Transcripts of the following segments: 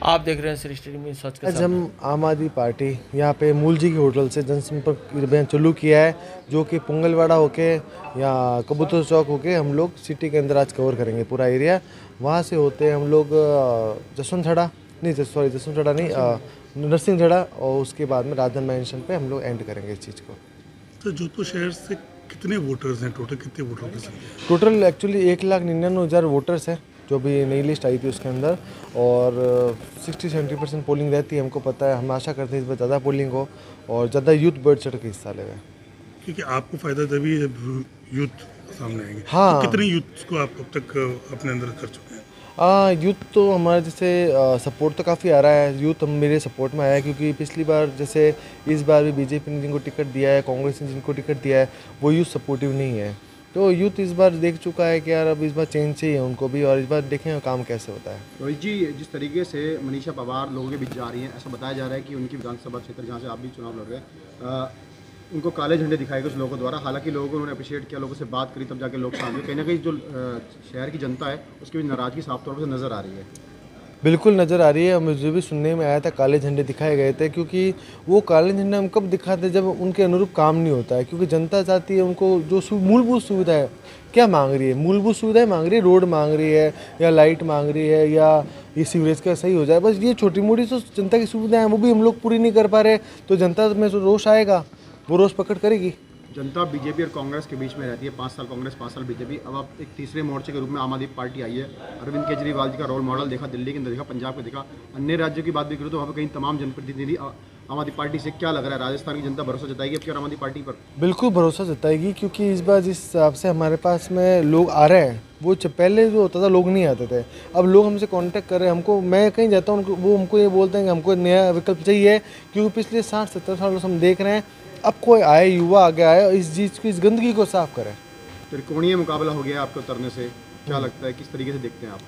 आप देख रहे हैं सृष्टि न्यूज़ सच के आज साथ। हम आम आदमी पार्टी यहाँ पे मूलजी की होटल से जनसंपर्क अभियान चालू किया है, जो कि पुंगलवाड़ा होके या कबूतर चौक होके हम लोग सिटी के अंदर आज कवर करेंगे पूरा एरिया। वहाँ से होते हम लोग जसवंतझड़ा नहीं, सॉरी जसवंतझड़ा नहीं, नरसिंहझड़ा, और उसके बाद में राजधानी मैंशन पे हम लोग एंड करेंगे इस चीज़ को। तो जोधपुर शहर से कितने वोटर्स हैं, टोटल कितने वोटर की संख्या? टोटल एक्चुअली 1,99,000 वोटर्स हैं, जो भी नई लिस्ट आई थी उसके अंदर, और 60-70% पोलिंग रहती है, हमको पता है। हम आशा करते हैं इस बार ज़्यादा पोलिंग हो और ज़्यादा यूथ बढ़ चढ़ के हिस्सा लेगा, क्योंकि आपको फ़ायदा तभी है जब यूथ सामने आएंगे। हाँ। तो कितने यूथ को आप अब तक अपने अंदर कर चुके हैं? यूथ तो हमारे जैसे सपोर्ट तो काफ़ी आ रहा है। यूथ हम मेरे सपोर्ट में आया है, क्योंकि पिछली बार जैसे इस बार भी बीजेपी ने जिनको टिकट दिया है, कांग्रेस ने जिनको टिकट दिया है, वो यूथ सपोर्टिव नहीं है। तो यूथ इस बार देख चुका है कि यार अब इस बार चेंज चाहिए उनको भी, और इस बार देखें काम कैसे होता है। रोहित जी, जिस तरीके से मनीषा पवार लोगों के बीच जा रही हैं, ऐसा बताया जा रहा है कि उनकी विधानसभा क्षेत्र जहाँ से आप भी चुनाव लड़ रहे हैं, उनको काले झंडे दिखाए गए कुछ लोगों द्वारा। हालांकि लोगों को उन्होंने अप्रिशिएट किया, लोगों से बात करी, तब जाके लोग सामने कहीं ना कहीं जो शहर की जनता है उसकी भी नाराज़गी साफ तौर पर नज़र आ रही है। बिल्कुल नज़र आ रही है। मुझे भी सुनने में आया था काले झंडे दिखाए गए थे, क्योंकि वो काले झंडे हम कब दिखाते जब उनके अनुरूप काम नहीं होता है। क्योंकि जनता चाहती है उनको जो मूलभूत सुविधा है, क्या मांग रही है, मूलभूत सुविधाएं मांग रही है, रोड मांग रही है या लाइट मांग रही है या ये सीवरेज का सही हो जाए, बस ये छोटी मोटी तो जनता की सुविधाएं हैं, वो भी हम लोग पूरी नहीं कर पा रहे। तो जनता में तो रोष आएगा, वो रोष प्रकट करेगी। जनता बीजेपी और कांग्रेस के बीच में रहती है, 5 साल कांग्रेस 5 साल बीजेपी। अब आप एक तीसरे मोर्चे के रूप में आम आदमी पार्टी आई है। अरविंद केजरीवाल जी का रोल मॉडल देखा, दिल्ली के अंदर देखा, पंजाब को देखा, अन्य राज्यों की बात भी करूँ तो वहाँ पर कहीं तमाम जनप्रतिनिधि आम आदमी पार्टी से। क्या लग रहा है, राजस्थान की जनता भरोसा जताएगी अब आम आदमी पार्टी पर? बिल्कुल भरोसा जताएगी, क्योंकि इस बार जिस हिसाब से हमारे पास में लोग आ रहे हैं, वो पहले जो होता था लोग नहीं आते थे, अब लोग हमसे कांटेक्ट कर रहे हैं। हमको, मैं कहीं जाता हूँ वो हमको ये बोलते हैं कि हमको नया विकल्प चाहिए, क्योंकि पिछले 60-70 सालों से हम देख रहे हैं अब कोई आए, युवा आगे आए और इस चीज़ की, इस गंदगी को साफ करे। त्रिकोणीय मुकाबला हो गया आपके उतरने से, क्या लगता है, किस तरीके से देखते हैं आप?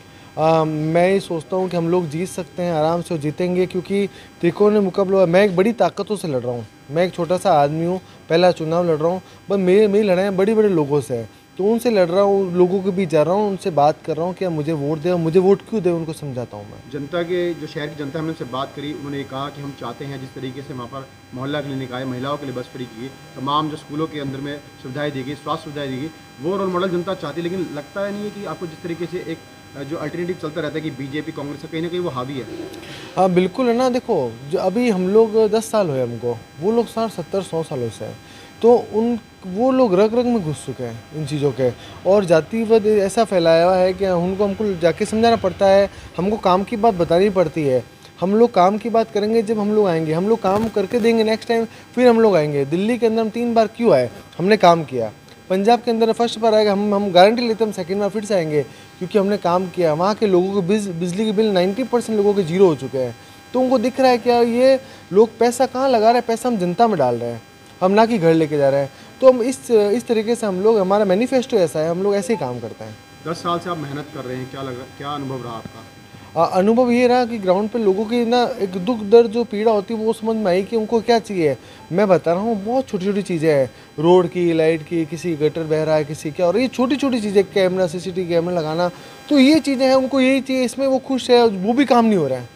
मैं ये सोचता हूँ कि हम लोग जीत सकते हैं आराम से, और जीतेंगे, क्योंकि त्रिकोणीय मुकाबला, मैं एक बड़ी ताकतों से लड़ रहा हूँ। मैं एक छोटा सा आदमी हूँ, पहला चुनाव लड़ रहा हूँ, बस मेरी लड़ाई बड़े बड़े लोगों से है। तो उनसे लड़ रहा हूँ, लोगों के बीच जा रहा हूँ, उनसे बात कर रहा हूँ कि मुझे वोट दे, और मुझे वोट क्यों दे उनको समझाता हूँ मैं। जनता के जो शहर की जनता, हमने उनसे बात करी, उन्होंने कहा कि हम चाहते हैं जिस तरीके से वहाँ पर मोहल्ला क्लिनिक आए, महिलाओं के लिए बस फ्री की, तमाम जो स्कूलों के अंदर में सुविधाएं दी गई, स्वास्थ्य सुविधाएं दी गई, वो रोल मॉडल जनता चाहती है। लेकिन लगता है नहीं है कि आपको जिस तरीके से एक जो अल्टरनेटिव चलता रहता है कि बीजेपी कांग्रेस का, कहीं ना कहीं वो हावी है। हाँ बिल्कुल है ना। देखो, जो अभी हम लोग 10 साल हुए हमको, वो लोग 60-70-100 सालों से हैं, तो वो लोग रग रग में घुस चुके हैं इन चीज़ों के, और जातिवाद ऐसा फैलाया हुआ है कि हमको जाके समझाना पड़ता है, हमको काम की बात बतानी पड़ती है। हम लोग काम की बात करेंगे जब हम लोग आएंगे, हम लोग काम करके देंगे नेक्स्ट टाइम, फिर हम लोग आएंगे। दिल्ली के अंदर हम 3 बार क्यों आए, हमने काम किया। पंजाब के अंदर फर्स्ट बार आएगा, हम गारंटी लेते हैं हम सेकंड बार फिर से आएंगे, क्योंकि हमने काम किया। वहाँ के लोगों को बिजली के बिल 90% लोगों के जीरो हो चुके हैं। तो उनको दिख रहा है क्या ये लोग पैसा कहाँ लगा रहे हैं, पैसा हम जनता में डाल रहे हैं, हम ना कि घर लेके जा रहे हैं। तो हम इस तरीके से हम लोग, हमारा मैनिफेस्टो ऐसा है, हम लोग ऐसे ही काम करते हैं। 10 साल से आप मेहनत कर रहे हैं, क्या लग रहा, क्या अनुभव रहा आपका? अनुभव ये रहा कि ग्राउंड पे लोगों की ना एक दुख दर्द जो पीड़ा होती है वो समझ में आई कि उनको क्या चाहिए। मैं बता रहा हूँ, बहुत छोटी छोटी चीज़ें हैं, रोड की, लाइट की, किसी गटर बह रहा है, किसी क्या, और ये छोटी छोटी चीज़ें, कैमरा, CCTV कैमरा लगाना, तो ये चीज़ें हैं, उनको यही चाहिए, इसमें वो खुश है, वो भी काम नहीं हो रहा है।